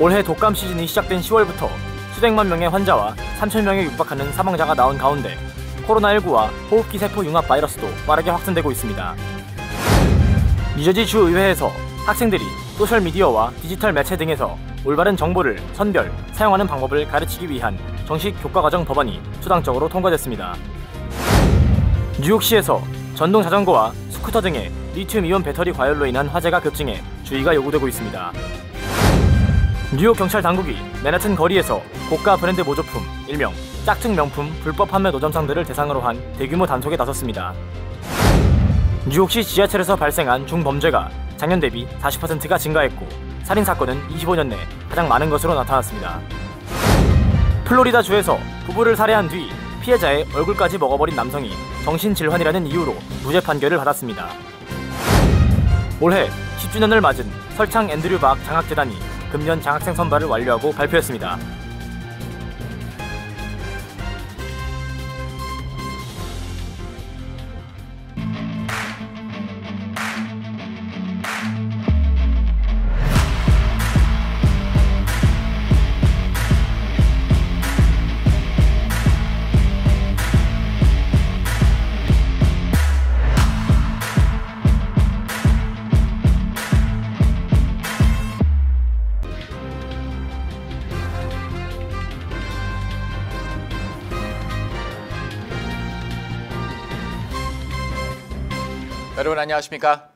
올해 독감 시즌이 시작된 10월부터 수백만 명의 환자와 3,000명에 육박하는 사망자가 나온 가운데 코로나19와 호흡기 세포 융합 바이러스도 빠르게 확산되고 있습니다. 뉴저지 주 의회에서 학생들이 소셜미디어와 디지털 매체 등에서 올바른 정보를 선별, 사용하는 방법을 가르치기 위한 정식 교과과정 법안이 수당적으로 통과됐습니다. 뉴욕시에서 전동 자전거와 스쿠터 등의 리튬이온 배터리 과열로 인한 화재가 급증해 주의가 요구되고 있습니다. 뉴욕 경찰 당국이 맨하튼 거리에서 고가 브랜드 모조품, 일명 짝퉁 명품 불법 판매 노점상들을 대상으로 한 대규모 단속에 나섰습니다. 뉴욕시 지하철에서 발생한 중범죄가 작년 대비 40%가 증가했고 살인사건은 25년 내 가장 많은 것으로 나타났습니다. 플로리다주에서 부부를 살해한 뒤 피해자의 얼굴까지 먹어버린 남성이 정신질환이라는 이유로 무죄 판결을 받았습니다. 올해 10주년을 맞은 설창 앤드류 박 장학재단이 금년 장학생 선발을 완료하고 발표했습니다. 여러분 안녕하십니까?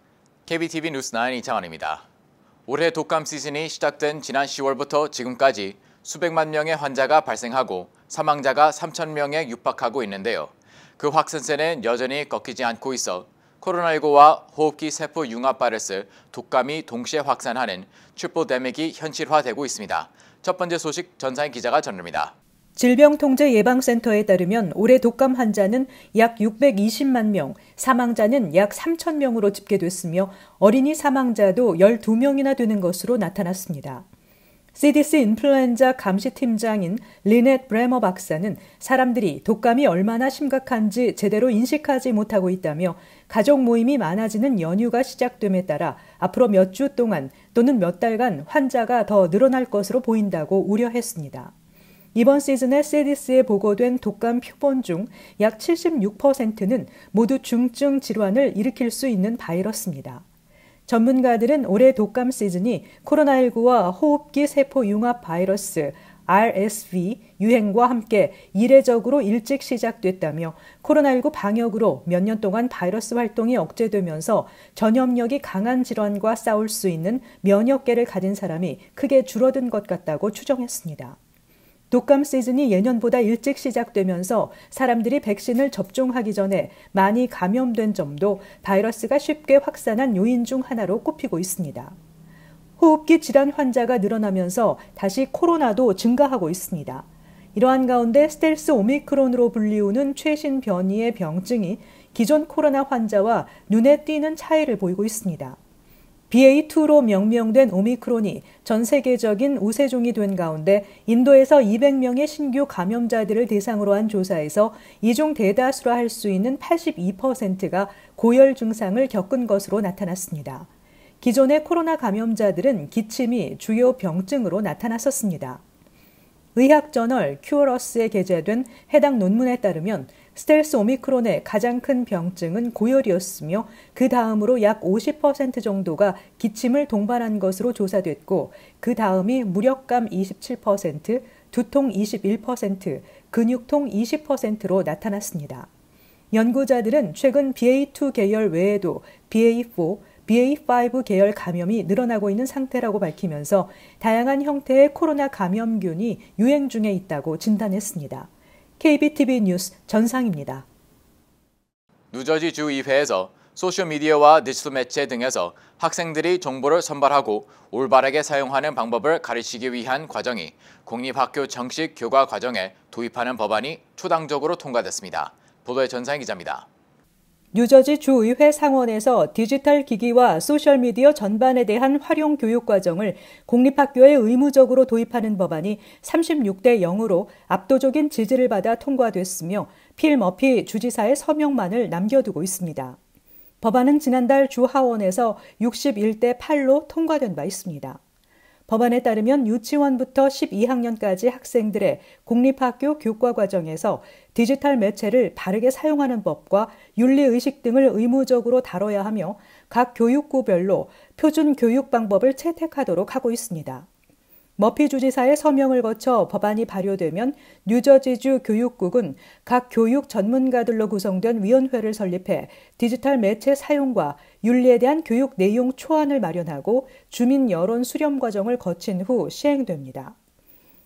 KBTV 뉴스9 이창환입니다. 올해 독감 시즌이 시작된 지난 10월부터 지금까지 수백만 명의 환자가 발생하고 사망자가 3,000명에 육박하고 있는데요. 그 확산세는 여전히 꺾이지 않고 있어 코로나19와 호흡기 세포 융합 바이러스, 독감이 동시에 확산하는 트리플데믹이 현실화되고 있습니다. 첫 번째 소식 전상희 기자가 전합니다. 질병통제예방센터에 따르면 올해 독감 환자는 약 620만 명, 사망자는 약 3,000명으로 집계됐으며 어린이 사망자도 12명이나 되는 것으로 나타났습니다. CDC 인플루엔자 감시팀장인 리넷 브레머 박사는 사람들이 독감이 얼마나 심각한지 제대로 인식하지 못하고 있다며 가족 모임이 많아지는 연휴가 시작됨에 따라 앞으로 몇 주 동안 또는 몇 달간 환자가 더 늘어날 것으로 보인다고 우려했습니다. 이번 시즌에 CDC에 보고된 독감 표본 중 약 76%는 모두 중증 질환을 일으킬 수 있는 바이러스입니다. 전문가들은 올해 독감 시즌이 코로나19와 호흡기 세포 융합 바이러스 RSV 유행과 함께 이례적으로 일찍 시작됐다며 코로나19 방역으로 몇 년 동안 바이러스 활동이 억제되면서 전염력이 강한 질환과 싸울 수 있는 면역계를 가진 사람이 크게 줄어든 것 같다고 추정했습니다. 독감 시즌이 예년보다 일찍 시작되면서 사람들이 백신을 접종하기 전에 많이 감염된 점도 바이러스가 쉽게 확산한 요인 중 하나로 꼽히고 있습니다. 호흡기 질환 환자가 늘어나면서 다시 코로나도 증가하고 있습니다. 이러한 가운데 스텔스 오미크론으로 불리우는 최신 변이의 병증이 기존 코로나 환자와 눈에 띄는 차이를 보이고 있습니다. BA2로 명명된 오미크론이 전 세계적인 우세종이 된 가운데 인도에서 200명의 신규 감염자들을 대상으로 한 조사에서 이중 대다수라 할 수 있는 82%가 고열 증상을 겪은 것으로 나타났습니다. 기존의 코로나 감염자들은 기침이 주요 병증으로 나타났었습니다. 의학저널 큐어러스에 게재된 해당 논문에 따르면 스텔스 오미크론의 가장 큰 병증은 고열이었으며 그 다음으로 약 50% 정도가 기침을 동반한 것으로 조사됐고 그 다음이 무력감 27%, 두통 21%, 근육통 20%로 나타났습니다. 연구자들은 최근 BA2 계열 외에도 BA4, BA5 계열 감염이 늘어나고 있는 상태라고 밝히면서 다양한 형태의 코로나 감염균이 유행 중에 있다고 진단했습니다. KBTV 뉴스 전상입니다. 뉴저지 주의회에서 소셜미디어와 디지털 매체 등에서 학생들이 정보를 선발하고 올바르게 사용하는 방법을 가르치기 위한 과정이 공립학교 정식 교과 과정에 도입하는 법안이 초당적으로 통과됐습니다. 보도의 전상희 기자입니다. 뉴저지 주의회 상원에서 디지털 기기와 소셜미디어 전반에 대한 활용 교육 과정을 공립학교에 의무적으로 도입하는 법안이 36대 0으로 압도적인 지지를 받아 통과됐으며 필 머피 주지사의 서명만을 남겨두고 있습니다. 법안은 지난달 주 하원에서 61대 8로 통과된 바 있습니다. 법안에 따르면 유치원부터 12학년까지 학생들의 공립학교 교과 과정에서 디지털 매체를 바르게 사용하는 법과 윤리의식 등을 의무적으로 다뤄야 하며 각 교육구별로 표준 교육 방법을 채택하도록 하고 있습니다. 머피 주지사의 서명을 거쳐 법안이 발효되면 뉴저지주 교육국은 각 교육 전문가들로 구성된 위원회를 설립해 디지털 매체 사용과 윤리에 대한 교육 내용 초안을 마련하고 주민 여론 수렴 과정을 거친 후 시행됩니다.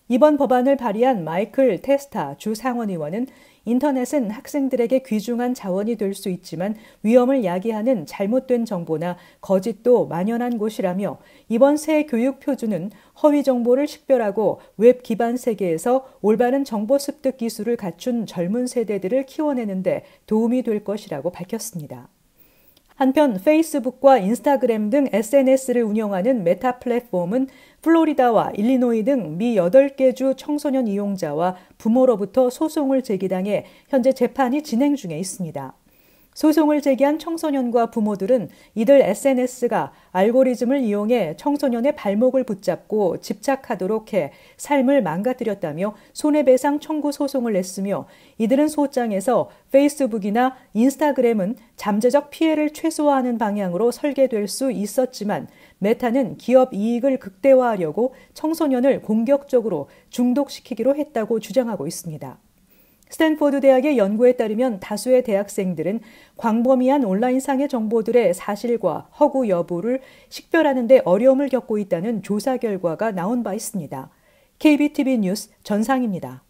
이번 법안을 발의한 마이클 테스타 주 상원의원은 인터넷은 학생들에게 귀중한 자원이 될 수 있지만 위험을 야기하는 잘못된 정보나 거짓도 만연한 곳이라며 이번 새 교육 표준은 허위 정보를 식별하고 웹 기반 세계에서 올바른 정보 습득 기술을 갖춘 젊은 세대들을 키워내는 데 도움이 될 것이라고 밝혔습니다. 한편 페이스북과 인스타그램 등 SNS를 운영하는 메타 플랫폼은 플로리다와 일리노이 등 미 8개 주 청소년 이용자와 부모로부터 소송을 제기당해 현재 재판이 진행 중에 있습니다. 소송을 제기한 청소년과 부모들은 이들 SNS가 알고리즘을 이용해 청소년의 발목을 붙잡고 집착하도록 해 삶을 망가뜨렸다며 손해배상 청구 소송을 냈으며 이들은 소장에서 페이스북이나 인스타그램은 잠재적 피해를 최소화하는 방향으로 설계될 수 있었지만 메타는 기업 이익을 극대화하려고 청소년을 공격적으로 중독시키기로 했다고 주장하고 있습니다. 스탠포드 대학의 연구에 따르면 다수의 대학생들은 광범위한 온라인상의 정보들의 사실과 허구 여부를 식별하는 데 어려움을 겪고 있다는 조사 결과가 나온 바 있습니다. KBTV 뉴스 전상입니다.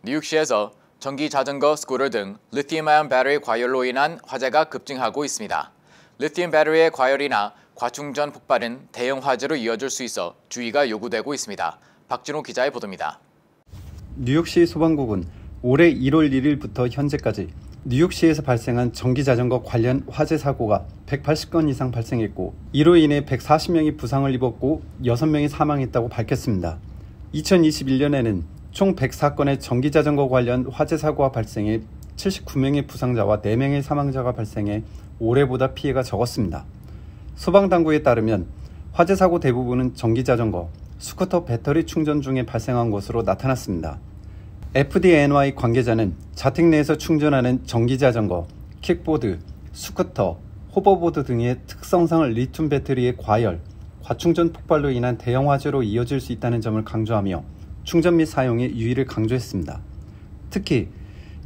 뉴욕시에서 전기 자전거, 스쿠터 등 리튬아연 배터리 과열로 인한 화재가 급증하고 있습니다. 리튬 배터리의 과열이나 과충전 폭발은 대형 화재로 이어질 수 있어 주의가 요구되고 있습니다. 박진호 기자의 보도입니다. 뉴욕시 소방국은 올해 1월 1일부터 현재까지 뉴욕시에서 발생한 전기자전거 관련 화재 사고가 180건 이상 발생했고 이로 인해 140명이 부상을 입었고 6명이 사망했다고 밝혔습니다. 2021년에는 총 104건의 전기자전거 관련 화재 사고가 발생해 79명의 부상자와 4명의 사망자가 발생해 올해보다 피해가 적었습니다. 소방당국에 따르면 화재 사고 대부분은 전기자전거, 스쿠터 배터리 충전 중에 발생한 것으로 나타났습니다. FDNY 관계자는 자택 내에서 충전하는 전기자전거, 킥보드, 스쿠터, 호버보드 등의 특성상 리튬 배터리의 과열, 과충전 폭발로 인한 대형 화재로 이어질 수 있다는 점을 강조하며 충전 및 사용의 유의를 강조했습니다. 특히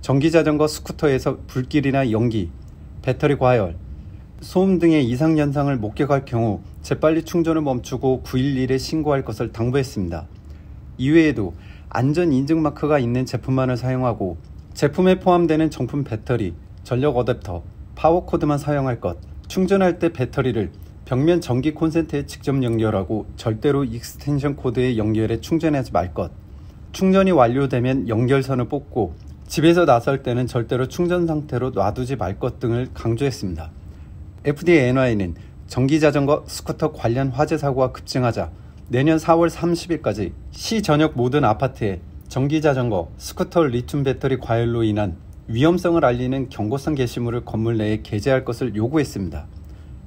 전기자전거, 스쿠터에서 불길이나 연기, 배터리 과열, 소음 등의 이상 현상을 목격할 경우 재빨리 충전을 멈추고 911에 신고할 것을 당부했습니다. 이외에도 안전 인증 마크가 있는 제품만을 사용하고 제품에 포함되는 정품 배터리, 전력 어댑터, 파워 코드만 사용할 것, 충전할 때 배터리를 벽면 전기 콘센트에 직접 연결하고 절대로 익스텐션 코드에 연결해 충전하지 말 것, 충전이 완료되면 연결선을 뽑고 집에서 나설 때는 절대로 충전 상태로 놔두지 말 것 등을 강조했습니다. FDNY는 전기자전거, 스쿠터 관련 화재 사고가 급증하자 내년 4월 30일까지 시 전역 모든 아파트에 전기자전거, 스쿠터 리튬 배터리 과열로 인한 위험성을 알리는 경고성 게시물을 건물 내에 게재할 것을 요구했습니다.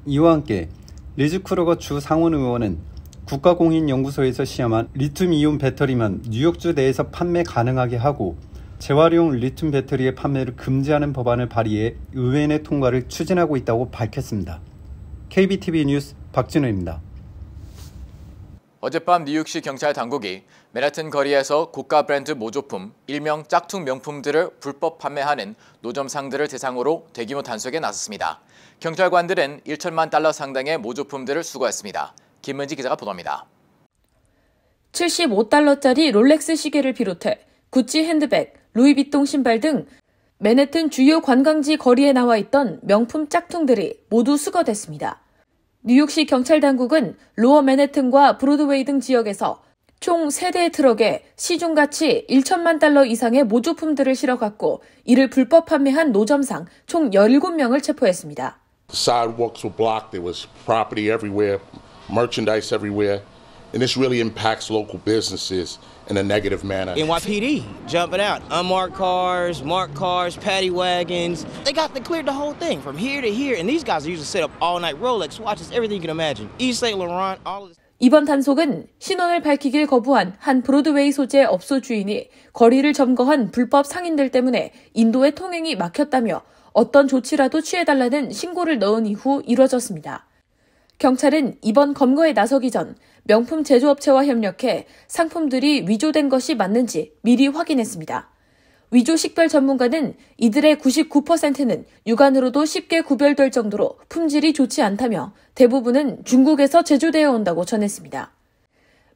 이와 함께 리즈 크루거 주 상원의원은 국가공인연구소에서 시험한 리튬이온 배터리만 뉴욕주 내에서 판매 가능하게 하고 재활용 리튬 배터리의 판매를 금지하는 법안을 발의해 의회 내 통과를 추진하고 있다고 밝혔습니다. KBTV 뉴스 박진우입니다. 어젯밤 뉴욕시 경찰 당국이 맨해튼 거리에서 고가 브랜드 모조품, 일명 짝퉁 명품들을 불법 판매하는 노점상들을 대상으로 대규모 단속에 나섰습니다. 경찰관들은 1천만 달러 상당의 모조품들을 수거했습니다. 김은지 기자가 보도합니다. 75달러짜리 롤렉스 시계를 비롯해 구찌 핸드백, 루이비통 신발 등 맨해튼 주요 관광지 거리에 나와 있던 명품 짝퉁들이 모두 수거됐습니다. 뉴욕시 경찰 당국은 로어 맨해튼과 브로드웨이 등 지역에서 총 3대의 트럭에 시중가치 1천만 달러 이상의 모조품들을 실어갔고 이를 불법 판매한 노점상 총 17명을 체포했습니다. The sidewalks were blocked. There was property everywhere, merchandise everywhere. And this really impacts local businesses in a negative manner. NYPD jumping out. Unmarked cars, marked cars, paddy wagons. They cleared the whole thing from here to here. And these guys are usually set up all night Rolex watches, everything you can imagine. East St. Laurent, all of this. 이번 단속은 신원을 밝히길 거부한 한 브로드웨이 소재 업소 주인이 거리를 점거한 불법 상인들 때문에 인도의 통행이 막혔다며 어떤 조치라도 취해달라는 신고를 넣은 이후 이뤄졌습니다. 경찰은 이번 검거에 나서기 전 명품 제조업체와 협력해 상품들이 위조된 것이 맞는지 미리 확인했습니다. 위조 식별 전문가는 이들의 99%는 육안으로도 쉽게 구별될 정도로 품질이 좋지 않다며 대부분은 중국에서 제조되어 온다고 전했습니다.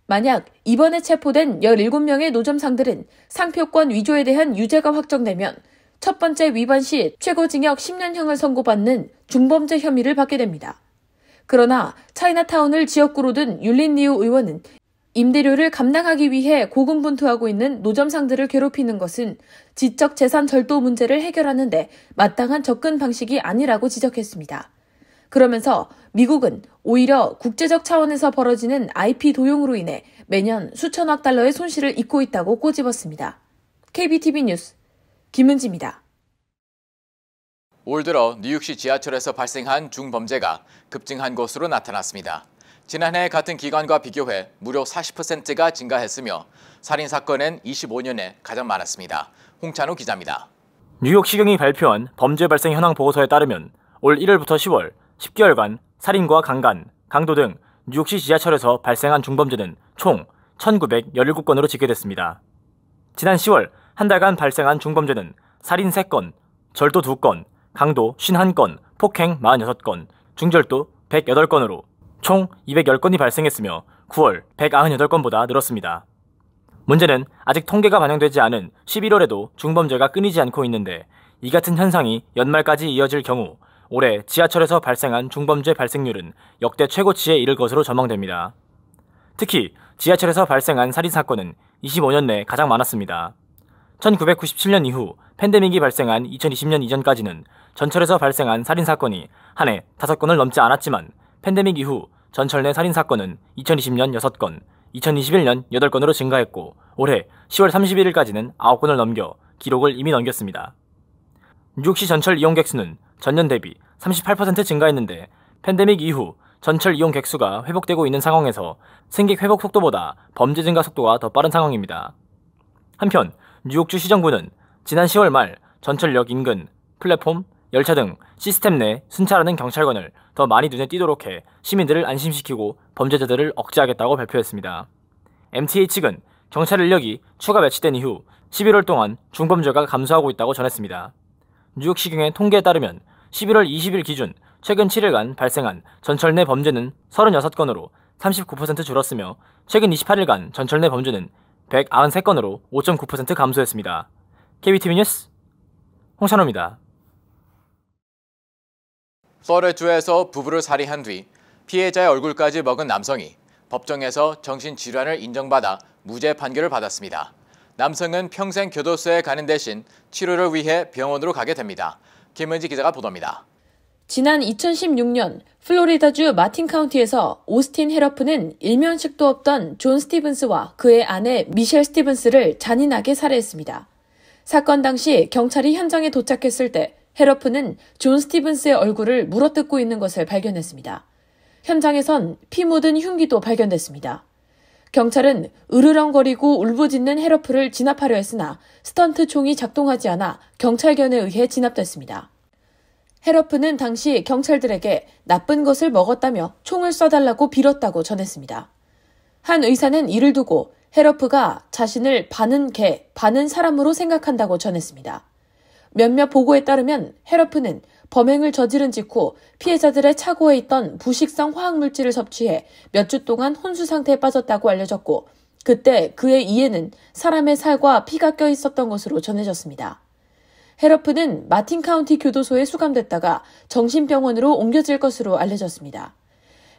만약 이번에 체포된 17명의 노점상들은 상표권 위조에 대한 유죄가 확정되면 첫 번째 위반 시 최고징역 10년형을 선고받는 중범죄 혐의를 받게 됩니다. 그러나 차이나타운을 지역구로 둔 율린리우 의원은 임대료를 감당하기 위해 고군분투하고 있는 노점상들을 괴롭히는 것은 지적 재산 절도 문제를 해결하는 데 마땅한 접근 방식이 아니라고 지적했습니다. 그러면서 미국은 오히려 국제적 차원에서 벌어지는 IP 도용으로 인해 매년 수천억 달러의 손실을 입고 있다고 꼬집었습니다. KBTV 뉴스 김은지입니다. 올 들어 뉴욕시 지하철에서 발생한 중범죄가 급증한 것으로 나타났습니다. 지난해 같은 기간과 비교해 무려 40%가 증가했으며 살인사건은 25년에 가장 많았습니다. 홍찬호 기자입니다. 뉴욕시경이 발표한 범죄 발생 현황 보고서에 따르면 올 1월부터 10월 10개월간 살인과 강간, 강도 등 뉴욕시 지하철에서 발생한 중범죄는 총 1917건으로 집계됐습니다. 지난 10월 한 달간 발생한 중범죄는 살인 3건, 절도 2건, 강도 51건, 폭행 46건, 중절도 108건으로 총 210건이 발생했으며 9월 198건보다 늘었습니다. 문제는 아직 통계가 반영되지 않은 11월에도 중범죄가 끊이지 않고 있는데 이 같은 현상이 연말까지 이어질 경우 올해 지하철에서 발생한 중범죄 발생률은 역대 최고치에 이를 것으로 전망됩니다. 특히 지하철에서 발생한 살인사건은 25년 내 가장 많았습니다. 1997년 이후 팬데믹이 발생한 2020년 이전까지는 전철에서 발생한 살인사건이 한 해 5건을 넘지 않았지만 팬데믹 이후 전철 내 살인사건은 2020년 6건, 2021년 8건으로 증가했고 올해 10월 31일까지는 9건을 넘겨 기록을 이미 넘겼습니다. 뉴욕시 전철 이용객 수는 전년 대비 38% 증가했는데 팬데믹 이후 전철 이용 객수가 회복되고 있는 상황에서 승객 회복 속도보다 범죄 증가 속도가 더 빠른 상황입니다. 한편 뉴욕주 시정부는 지난 10월 말 전철역 인근, 플랫폼, 열차 등 시스템 내 순찰하는 경찰관을 더 많이 눈에 띄도록 해 시민들을 안심시키고 범죄자들을 억제하겠다고 발표했습니다. MTA 측은 경찰 인력이 추가 배치된 이후 11월 동안 중범죄가 감소하고 있다고 전했습니다. 뉴욕시경의 통계에 따르면 11월 20일 기준 최근 7일간 발생한 전철 내 범죄는 36건으로 39% 줄었으며 최근 28일간 전철 내 범죄는 193건으로 5.9% 감소했습니다. KBTV 뉴스 홍찬호입니다. 플로리다주에서 부부를 살해한 뒤 피해자의 얼굴까지 먹은 남성이 법정에서 정신질환을 인정받아 무죄 판결을 받았습니다. 남성은 평생 교도소에 가는 대신 치료를 위해 병원으로 가게 됩니다. 김은지 기자가 보도합니다. 지난 2016년 플로리다주 마틴 카운티에서 오스틴 헤러프는 일면식도 없던 존 스티븐스와 그의 아내 미셸 스티븐스를 잔인하게 살해했습니다. 사건 당시 경찰이 현장에 도착했을 때 헤러프는 존 스티븐스의 얼굴을 물어뜯고 있는 것을 발견했습니다. 현장에선 피 묻은 흉기도 발견됐습니다. 경찰은 으르렁거리고 울부짖는 헤러프를 진압하려 했으나 스턴트 총이 작동하지 않아 경찰견에 의해 진압됐습니다. 헤러프는 당시 경찰들에게 나쁜 것을 먹었다며 총을 쏴달라고 빌었다고 전했습니다. 한 의사는 이를 두고 헤러프가 자신을 반은 개, 반은 사람으로 생각한다고 전했습니다. 몇몇 보고에 따르면 헤러프는 범행을 저지른 직후 피해자들의 차고에 있던 부식성 화학물질을 섭취해 몇 주 동안 혼수 상태에 빠졌다고 알려졌고 그때 그의 이에는 사람의 살과 피가 껴 있었던 것으로 전해졌습니다. 헤러프는 마틴 카운티 교도소에 수감됐다가 정신병원으로 옮겨질 것으로 알려졌습니다.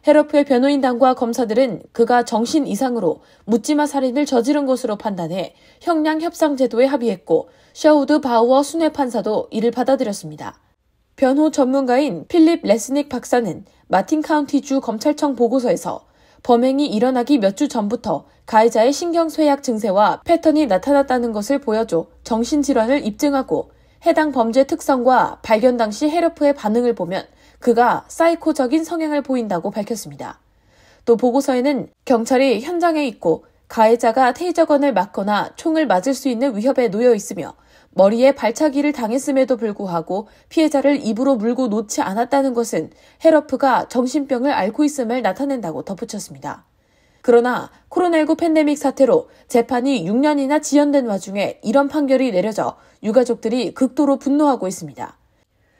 헤러프의 변호인단과 검사들은 그가 정신 이상으로 묻지마 살인을 저지른 것으로 판단해 형량 협상 제도에 합의했고 셔우드 바우어 순회 판사도 이를 받아들였습니다. 변호 전문가인 필립 레스닉 박사는 마틴 카운티주 검찰청 보고서에서 범행이 일어나기 몇 주 전부터 가해자의 신경쇠약 증세와 패턴이 나타났다는 것을 보여줘 정신질환을 입증하고 해당 범죄 특성과 발견 당시 헤러프의 반응을 보면 그가 사이코적인 성향을 보인다고 밝혔습니다. 또 보고서에는 경찰이 현장에 있고 가해자가 테이저건을 맞거나 총을 맞을 수 있는 위협에 놓여 있으며 머리에 발차기를 당했음에도 불구하고 피해자를 입으로 물고 놓지 않았다는 것은 헤러프가 정신병을 앓고 있음을 나타낸다고 덧붙였습니다. 그러나 코로나19 팬데믹 사태로 재판이 6년이나 지연된 와중에 이런 판결이 내려져 유가족들이 극도로 분노하고 있습니다.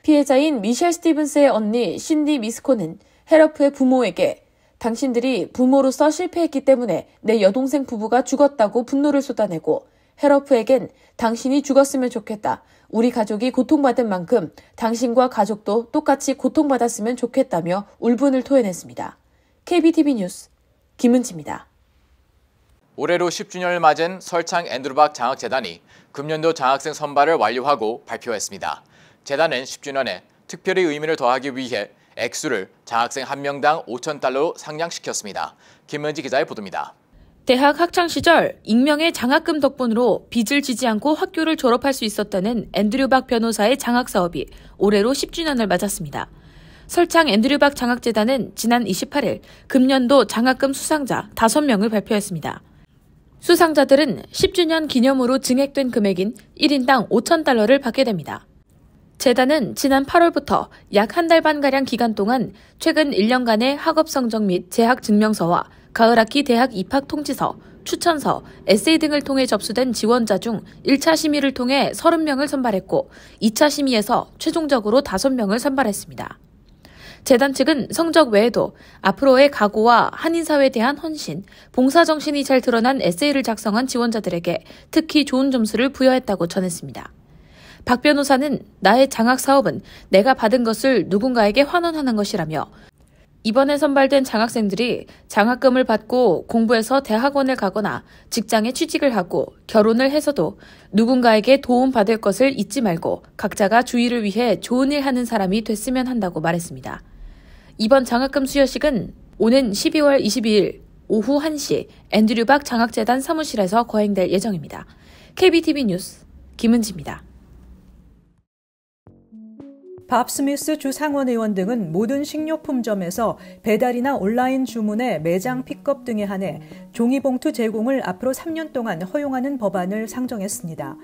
피해자인 미셸 스티븐스의 언니 신디 미스코는 헤러프의 부모에게 당신들이 부모로서 실패했기 때문에 내 여동생 부부가 죽었다고 분노를 쏟아내고 헤러프에겐 당신이 죽었으면 좋겠다. 우리 가족이 고통받은 만큼 당신과 가족도 똑같이 고통받았으면 좋겠다며 울분을 토해냈습니다. KBTV 뉴스 김은지입니다. 올해로 10주년을 맞은 설창 앤드루박 장학재단이 금년도 장학생 선발을 완료하고 발표했습니다. 재단은 10주년에 특별히 의미를 더하기 위해 액수를 장학생 1명당 $5,000로 상향시켰습니다. 김은지 기자의 보도입니다. 대학 학창시절 익명의 장학금 덕분으로 빚을 지지 않고 학교를 졸업할 수 있었다는 앤드류박 변호사의 장학사업이 올해로 10주년을 맞았습니다. 설창 앤드류박 장학재단은 지난 28일 금년도 장학금 수상자 5명을 발표했습니다. 수상자들은 10주년 기념으로 증액된 금액인 1인당 $5,000를 받게 됩니다. 재단은 지난 8월부터 약 한 달 반가량 기간 동안 최근 1년간의 학업 성적 및 재학 증명서와 가을학기 대학 입학 통지서, 추천서, 에세이 등을 통해 접수된 지원자 중 1차 심의를 통해 30명을 선발했고 2차 심의에서 최종적으로 5명을 선발했습니다. 재단 측은 성적 외에도 앞으로의 각오와 한인사회에 대한 헌신, 봉사정신이 잘 드러난 에세이를 작성한 지원자들에게 특히 좋은 점수를 부여했다고 전했습니다. 박 변호사는 나의 장학사업은 내가 받은 것을 누군가에게 환원하는 것이라며 이번에 선발된 장학생들이 장학금을 받고 공부해서 대학원을 가거나 직장에 취직을 하고 결혼을 해서도 누군가에게 도움받을 것을 잊지 말고 각자가 주위를 위해 좋은 일 하는 사람이 됐으면 한다고 말했습니다. 이번 장학금 수여식은 오는 12월 22일 오후 1시 앤드류박 장학재단 사무실에서 거행될 예정입니다. KBTV 뉴스 김은지입니다. 밥 스미스 주 상원 의원 등은 모든 식료품점에서 배달이나 온라인 주문에 매장 픽업 등에 한해 종이봉투 제공을 앞으로 3년 동안 허용하는 법안을 상정했습니다.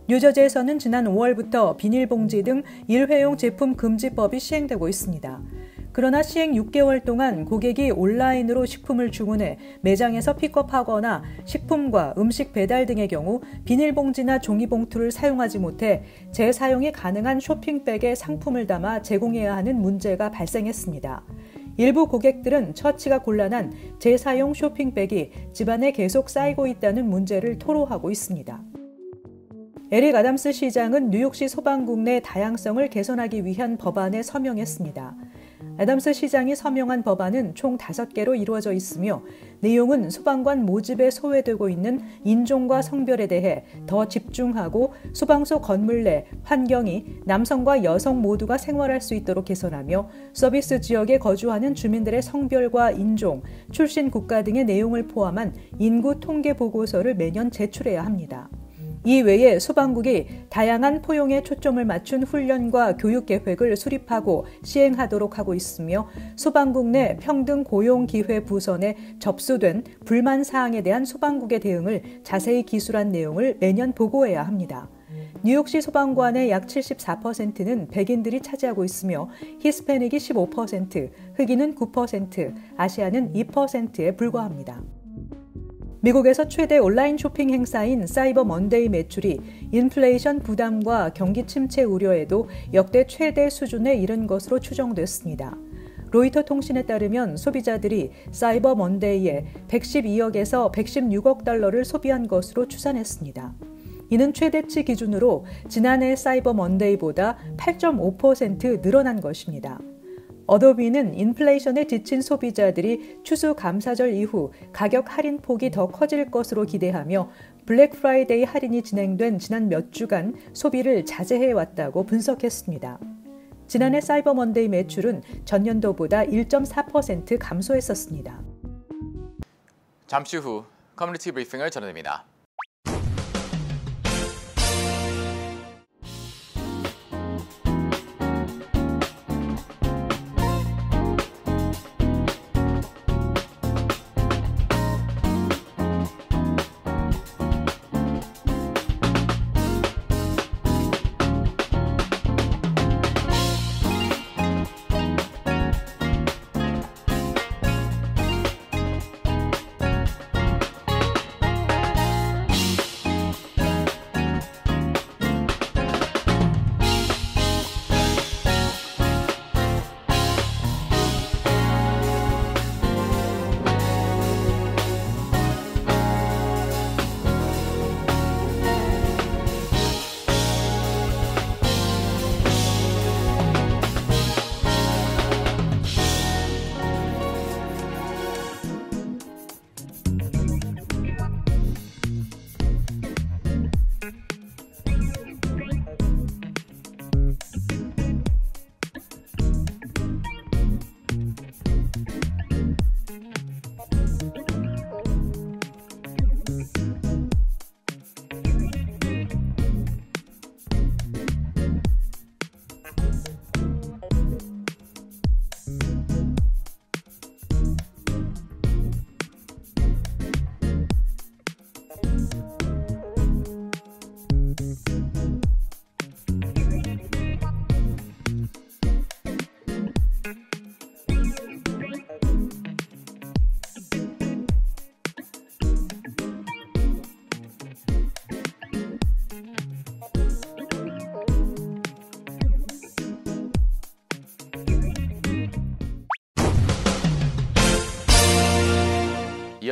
뉴저지에서는 지난 5월부터 비닐봉지 등 일회용 제품 금지법이 시행되고 있습니다. 그러나 시행 6개월 동안 고객이 온라인으로 식품을 주문해 매장에서 픽업하거나 식품과 음식 배달 등의 경우 비닐봉지나 종이봉투를 사용하지 못해 재사용이 가능한 쇼핑백에 상품을 담아 제공해야 하는 문제가 발생했습니다. 일부 고객들은 처치가 곤란한 재사용 쇼핑백이 집안에 계속 쌓이고 있다는 문제를 토로하고 있습니다. 에릭 아담스 시장은 뉴욕시 소방국 내 다양성을 개선하기 위한 법안에 서명했습니다. 아담스 시장이 서명한 법안은 총 5개로 이루어져 있으며 내용은 소방관 모집에 소외되고 있는 인종과 성별에 대해 더 집중하고 소방서 건물 내 환경이 남성과 여성 모두가 생활할 수 있도록 개선하며 서비스 지역에 거주하는 주민들의 성별과 인종, 출신 국가 등의 내용을 포함한 인구 통계 보고서를 매년 제출해야 합니다. 이 외에 소방국이 다양한 포용에 초점을 맞춘 훈련과 교육 계획을 수립하고 시행하도록 하고 있으며 소방국 내 평등 고용 기회 부선에 접수된 불만 사항에 대한 소방국의 대응을 자세히 기술한 내용을 매년 보고해야 합니다. 뉴욕시 소방관의 약 74%는 백인들이 차지하고 있으며 히스패닉이 15%, 흑인은 9%, 아시아는 2%에 불과합니다. 미국에서 최대 온라인 쇼핑 행사인 사이버 먼데이 매출이 인플레이션 부담과 경기 침체 우려에도 역대 최대 수준에 이른 것으로 추정됐습니다. 로이터 통신에 따르면 소비자들이 사이버 먼데이에 112억에서 116억 달러를 소비한 것으로 추산했습니다. 이는 최대치 기준으로 지난해 사이버 먼데이보다 8.5% 늘어난 것입니다. 어도비는 인플레이션에 지친 소비자들이 추수감사절 이후 가격 할인 폭이 더 커질 것으로 기대하며 블랙 프라이데이 할인이 진행된 지난 몇 주간 소비를 자제해왔다고 분석했습니다. 지난해 사이버 먼데이 매출은 전년도보다 1.4% 감소했었습니다. 잠시 후 커뮤니티 브리핑을 전해드립니다.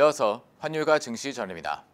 이어서 환율과 증시 전입니다.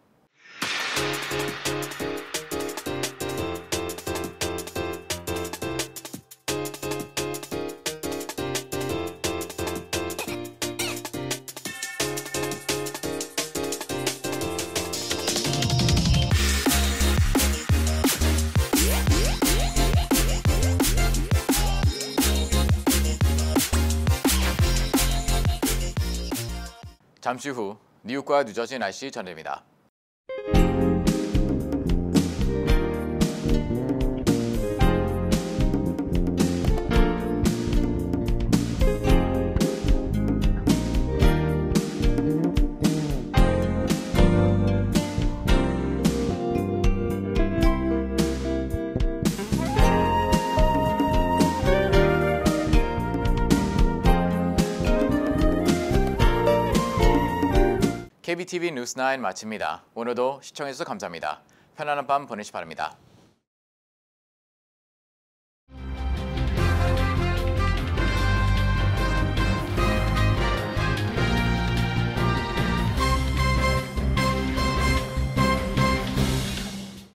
잠시 후 뉴욕과 뉴저지 날씨 전해드립니다. KBTV 뉴스9 마칩니다. 오늘도 시청해주셔서 감사합니다. 편안한 밤 보내시 바랍니다.